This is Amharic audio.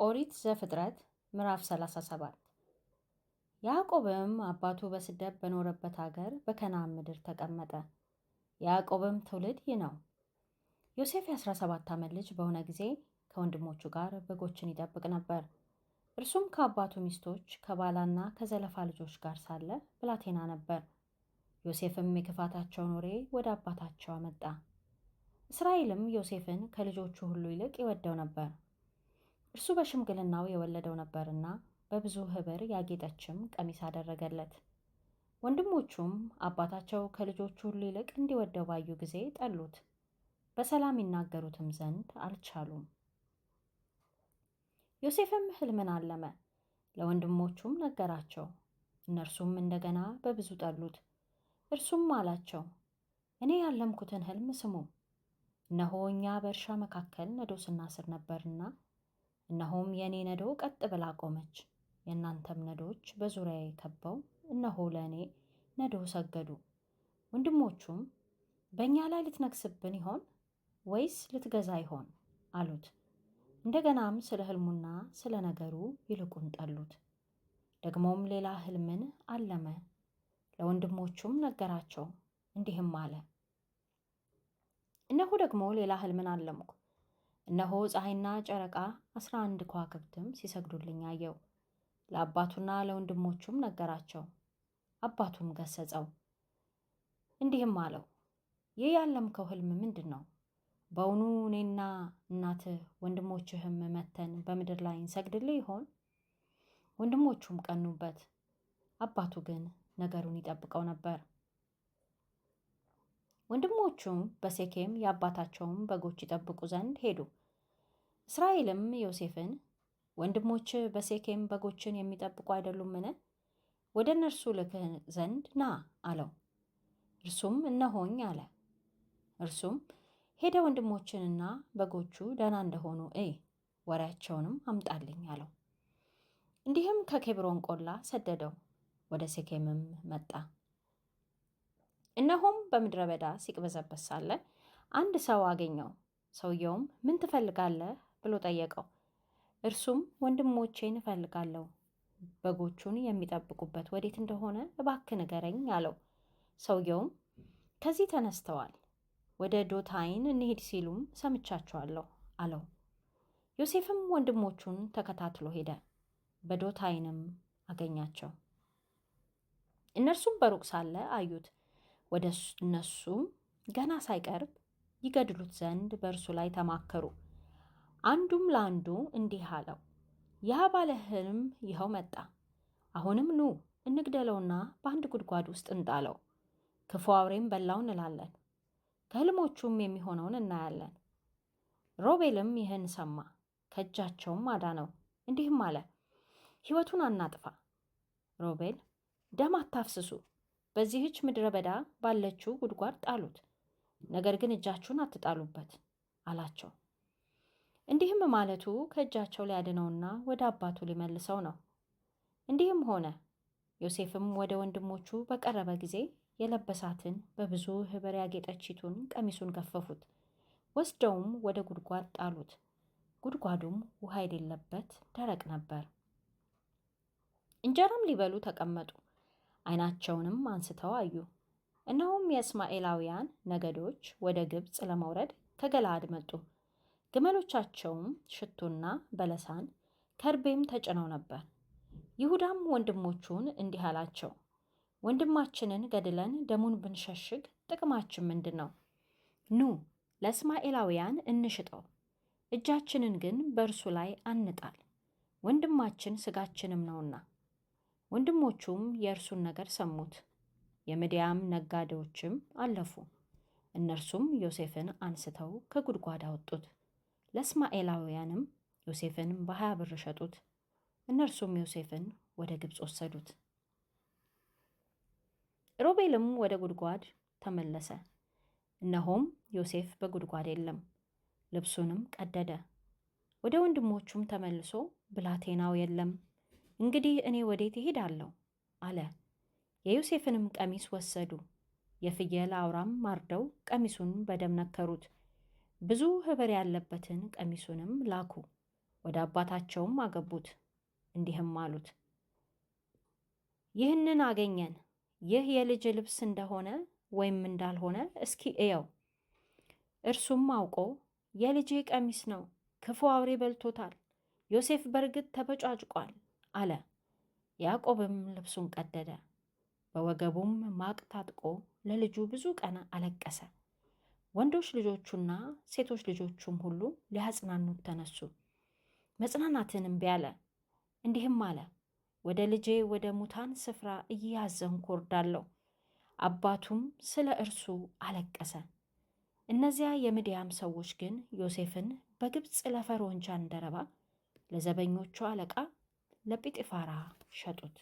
ኦሪት ዘፍጥረት ምዕራፍ 37 ያዕቆብም አባቱ በስደት በኖረበት አገር በከነዓን ምድር ተቀመጠ። ያዕቆብም ትውልድ ይህ ነው። ዮሴፍ የ17 ዓመት ልጅ በሆነ ጊዜ ከወንድሞቹ ጋር በጎችን ይጠብቅ ነበር። እርሱም ከአባቱ ሚስቶች ከባላና ከዘለፋ ልጆች ጋር ሳለ ብላቴና ነበር። ዮሴፍም የክፋታቸውን ወሬ ወደ አባታቸው አመጣ። እስራኤልም ዮሴፍን ከልጆቹ ሁሉ ይልቅ ይወደው ነበር። እርሱ በሽምግልናው የወለደው ነበርና በብዙ ኅብር ያጌጠችም ቀሚስ አደረገለት። ወንድሞቹም አባታቸው ከልጆቹ ሁሉ ይልቅ እንዲወደው ባዩ ጊዜ ጠሉት፣ በሰላም ይናገሩትም ዘንድ አልቻሉም። ዮሴፍም ሕልምን አለመ፣ ለወንድሞቹም ነገራቸው። እነርሱም እንደገና በብዙ ጠሉት። እርሱም አላቸው፣ እኔ ያለምኩትን ሕልም ስሙ። እነሆ እኛ በእርሻ መካከል ነዶ ስናስር ነበርና እነሆም የእኔ ነዶ ቀጥ ብላ ቆመች፣ የእናንተም ነዶች በዙሪያዬ ከበው እነሆ ለእኔ ነዶ ሰገዱ። ወንድሞቹም በእኛ ላይ ልትነግስብን ይሆን ወይስ ልትገዛ ይሆን አሉት። እንደገናም ስለ ሕልሙና ስለ ነገሩ ይልቁን ጠሉት። ደግሞም ሌላ ሕልምን አለመ፣ ለወንድሞቹም ነገራቸው፣ እንዲህም አለ፣ እነሆ ደግሞ ሌላ ሕልምን አለምኩ። እነሆ ፀሐይና ጨረቃ 11 ከዋክብትም ሲሰግዱልኝ አየሁ። ለአባቱና ለወንድሞቹም ነገራቸው። አባቱም ገሰጸው፣ እንዲህም አለው፣ ይህ ያለምከው ሕልም ምንድን ነው? በውኑ እኔና እናትህ ወንድሞችህም መተን በምድር ላይ እንሰግድልህ ይሆን? ወንድሞቹም ቀኑበት። አባቱ ግን ነገሩን ይጠብቀው ነበር። ወንድሞቹም በሴኬም የአባታቸውን በጎች ይጠብቁ ዘንድ ሄዱ። እስራኤልም ዮሴፍን ወንድሞች በሴኬም በጎችን የሚጠብቁ አይደሉምን? ወደ እነርሱ ልክህ ዘንድ ና አለው። እርሱም እነሆኝ አለ። እርሱም ሄደ ወንድሞችንና በጎቹ ደህና እንደሆኑ እይ፣ ወሬያቸውንም አምጣልኝ አለው። እንዲህም ከኬብሮን ቆላ ሰደደው፣ ወደ ሴኬምም መጣ። እነሆም በምድረ በዳ ሲቅበዘበዝ ሳለ አንድ ሰው አገኘው። ሰውየውም ምን ትፈልጋለህ ብሎ ጠየቀው። እርሱም ወንድሞቼን እፈልጋለሁ፣ በጎቹን የሚጠብቁበት ወዴት እንደሆነ እባክህ ንገረኝ አለው። ሰውየውም ከዚህ ተነስተዋል፣ ወደ ዶታይን እንሂድ ሲሉም ሰምቻቸዋለሁ አለው። ዮሴፍም ወንድሞቹን ተከታትሎ ሄደ፣ በዶታይንም አገኛቸው። እነርሱም በሩቅ ሳለ አዩት። ወደ እነሱም ገና ሳይቀርብ ይገድሉት ዘንድ በእርሱ ላይ ተማከሩ። አንዱም ለአንዱ እንዲህ አለው፣ ያ ባለ ሕልም ይኸው መጣ። አሁንም ኑ እንግደለውና በአንድ ጉድጓድ ውስጥ እንጣለው፣ ክፉ አውሬም በላው እንላለን፣ ከሕልሞቹም የሚሆነውን እናያለን። ሮቤልም ይህን ሰማ፣ ከእጃቸውም አዳነው፣ እንዲህም አለ፣ ሕይወቱን አናጥፋ። ሮቤል ደም አታፍስሱ፣ በዚህች ምድረ በዳ ባለችው ጉድጓድ ጣሉት፣ ነገር ግን እጃችሁን አትጣሉበት አላቸው። እንዲህም ማለቱ ከእጃቸው ሊያድነውና ወደ አባቱ ሊመልሰው ነው። እንዲህም ሆነ፣ ዮሴፍም ወደ ወንድሞቹ በቀረበ ጊዜ የለበሳትን በብዙ ኅብር ያጌጠችቱን ቀሚሱን ገፈፉት፣ ወስደውም ወደ ጉድጓድ ጣሉት። ጉድጓዱም ውሃ የሌለበት ደረቅ ነበር። እንጀራም ሊበሉ ተቀመጡ፣ ዓይናቸውንም አንስተው አዩ። እነሆም የእስማኤላውያን ነገዶች ወደ ግብፅ ለመውረድ ከገለዓድ መጡ። ግመሎቻቸውም ሽቱና በለሳን ከርቤም ተጭነው ነበር። ይሁዳም ወንድሞቹን እንዲህ አላቸው፣ ወንድማችንን ገድለን ደሙን ብንሸሽግ ጥቅማችን ምንድን ነው? ኑ ለእስማኤላውያን እንሽጠው፣ እጃችንን ግን በእርሱ ላይ አንጣል፣ ወንድማችን ሥጋችንም ነውና። ወንድሞቹም የእርሱን ነገር ሰሙት። የምድያም ነጋዴዎችም አለፉ። እነርሱም ዮሴፍን አንስተው ከጉድጓድ አወጡት። ለእስማኤላውያንም ዮሴፍን በ20 ብር ሸጡት። እነርሱም ዮሴፍን ወደ ግብፅ ወሰዱት። ሮቤልም ወደ ጉድጓድ ተመለሰ፣ እነሆም ዮሴፍ በጉድጓድ የለም። ልብሱንም ቀደደ፣ ወደ ወንድሞቹም ተመልሶ ብላቴናው የለም፣ እንግዲህ እኔ ወዴት እሄዳለሁ አለ። የዮሴፍንም ቀሚስ ወሰዱ፣ የፍየል አውራም ማርደው ቀሚሱን በደም ነከሩት። ብዙ ኅብር ያለበትን ቀሚሱንም ላኩ፣ ወደ አባታቸውም አገቡት። እንዲህም አሉት፣ ይህንን አገኘን። ይህ የልጅ ልብስ እንደሆነ ወይም እንዳልሆነ እስኪ እየው። እርሱም አውቆ የልጄ ቀሚስ ነው፣ ክፉ አውሬ በልቶታል፣ ዮሴፍ በእርግጥ ተበጫጭቋል አለ። ያዕቆብም ልብሱን ቀደደ፣ በወገቡም ማቅ ታጥቆ ለልጁ ብዙ ቀን አለቀሰ። ወንዶች ልጆቹና ሴቶች ልጆቹም ሁሉ ሊያጽናኑት ተነሱ። መጽናናትን እምቢ አለ። እንዲህም አለ፣ ወደ ልጄ ወደ ሙታን ስፍራ እያዘንኩ ወርዳለሁ። አባቱም ስለ እርሱ አለቀሰ። እነዚያ የምድያም ሰዎች ግን ዮሴፍን በግብፅ ለፈርዖን ጃንደረባ ለዘበኞቹ አለቃ ለጲጥፋራ ሸጡት።